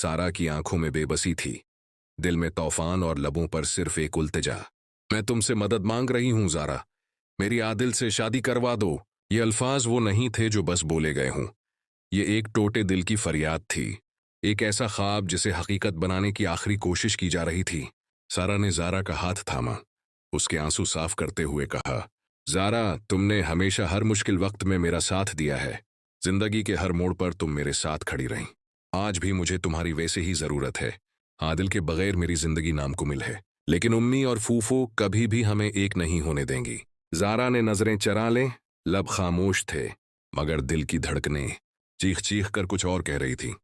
सारा की आंखों में बेबसी थी, दिल में तूफान और लबों पर सिर्फ एक उल्तिजा। मैं तुमसे मदद मांग रही हूं ज़ारा, मेरी आदिल से शादी करवा दो। ये अल्फाज वो नहीं थे जो बस बोले गए हों, ये एक टूटे दिल की फरियाद थी, एक ऐसा ख्वाब जिसे हकीकत बनाने की आखिरी कोशिश की जा रही थी। सारा ने ज़ारा का हाथ थामा, उसके आंसू साफ करते हुए कहा, ज़ारा, तुमने हमेशा हर मुश्किल वक्त में मेरा साथ दिया है, जिंदगी के हर मोड़ पर तुम मेरे साथ खड़ी रहीं। आज भी मुझे तुम्हारी वैसे ही ज़रूरत है। आदिल के बगैर मेरी जिंदगी नामुकम्मिल है, लेकिन उम्मी और फूफो कभी भी हमें एक नहीं होने देंगी। ज़ारा ने नजरें चरा लें, लब खामोश थे, मगर दिल की धड़कनें चीख चीख कर कुछ और कह रही थी।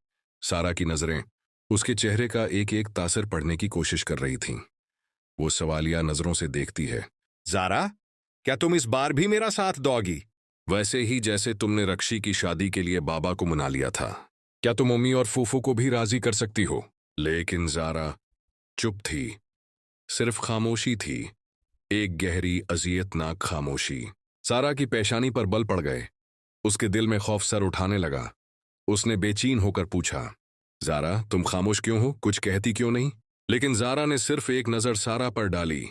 सारा की नजरें उसके चेहरे का एक एक तासर पढ़ने की कोशिश कर रही थीं। वो सवालिया नजरों से देखती है, ज़ारा, क्या तुम इस बार भी मेरा साथ दोगी? वैसे ही जैसे तुमने रक्षी की शादी के लिए बाबा को मना लिया था। क्या तुम उम्मी और फूफू को भी राजी कर सकती हो? लेकिन ज़ारा चुप थी, सिर्फ खामोशी थी, एक गहरी अजियतनाक खामोशी। सारा की पेशानी पर बल पड़ गए, उसके दिल में खौफ सर उठाने लगा। उसने बेचैन होकर पूछा, ज़ारा, तुम खामोश क्यों हो, कुछ कहती क्यों नहीं? लेकिन ज़ारा ने सिर्फ एक नज़र सारा पर डाली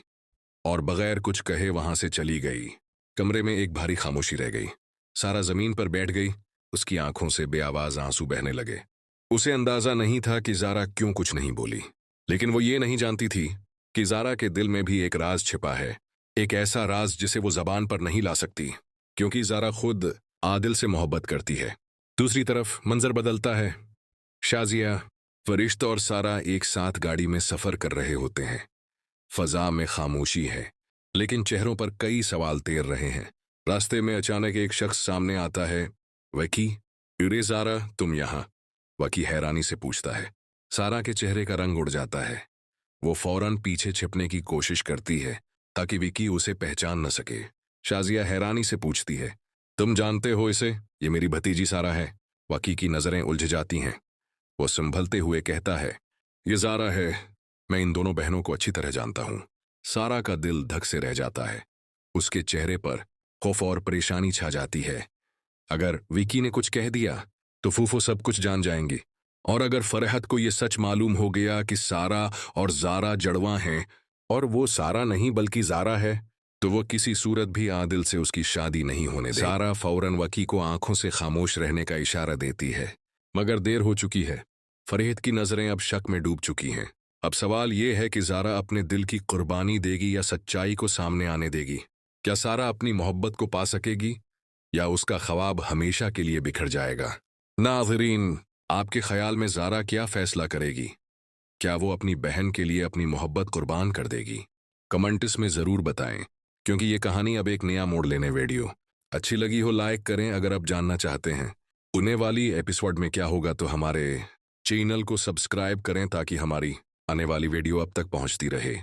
और बगैर कुछ कहे वहां से चली गई। कमरे में एक भारी खामोशी रह गई। सारा जमीन पर बैठ गई, उसकी आंखों से बेआवाज आंसू बहने लगे। उसे अंदाजा नहीं था कि ज़ारा क्यों कुछ नहीं बोली, लेकिन वो ये नहीं जानती थी कि ज़ारा के दिल में भी एक राज छिपा है, एक ऐसा राज जिसे वो जबान पर नहीं ला सकती, क्योंकि ज़ारा खुद आदिल से मोहब्बत करती है। दूसरी तरफ मंजर बदलता है। शाजिया, फरिश्ता और सारा एक साथ गाड़ी में सफर कर रहे होते हैं। फजा में खामोशी है, लेकिन चेहरों पर कई सवाल तैर रहे हैं। रास्ते में अचानक एक शख्स सामने आता है। वकी, अरे ज़ारा, तुम यहाँ? वकी हैरानी से पूछता है। सारा के चेहरे का रंग उड़ जाता है। वो फौरन पीछे छिपने की कोशिश करती है ताकि विकी उसे पहचान न सके। शाजिया हैरानी से पूछती है, तुम जानते हो इसे? ये मेरी भतीजी सारा है। वकी की नजरें उलझ जाती हैं। वो संभलते हुए कहता है, ये ज़ारा है, मैं इन दोनों बहनों को अच्छी तरह जानता हूं। सारा का दिल धक से रह जाता है, उसके चेहरे पर खौफ और परेशानी छा जाती है। अगर विकी ने कुछ कह दिया तो फूफो सब कुछ जान जाएंगी, और अगर फरहत को यह सच मालूम हो गया कि सारा और ज़ारा जड़वां हैं और वो सारा नहीं बल्कि ज़ारा है, तो वो किसी सूरत भी आदिल से उसकी शादी नहीं होने देगी। सारा फौरन वकी को आंखों से खामोश रहने का इशारा देती है, मगर देर हो चुकी है। फरहत की नजरें अब शक में डूब चुकी हैं। अब सवाल ये है कि ज़ारा अपने दिल की कुर्बानी देगी या सच्चाई को सामने आने देगी। क्या सारा अपनी मोहब्बत को पा सकेगी या उसका ख्वाब हमेशा के लिए बिखर जाएगा? नाज़रीन, आपके ख्याल में ज़ारा क्या फैसला करेगी? क्या वो अपनी बहन के लिए अपनी मोहब्बत कुर्बान कर देगी? कमेंट्स में ज़रूर बताएं, क्योंकि ये कहानी अब एक नया मोड़ लेने। वीडियो अच्छी लगी हो लाइक करें। अगर आप जानना चाहते हैं उन्हें वाली एपिसोड में क्या होगा तो हमारे चैनल को सब्सक्राइब करें ताकि हमारी आने वाली वीडियो अब तक पहुंचती रहे।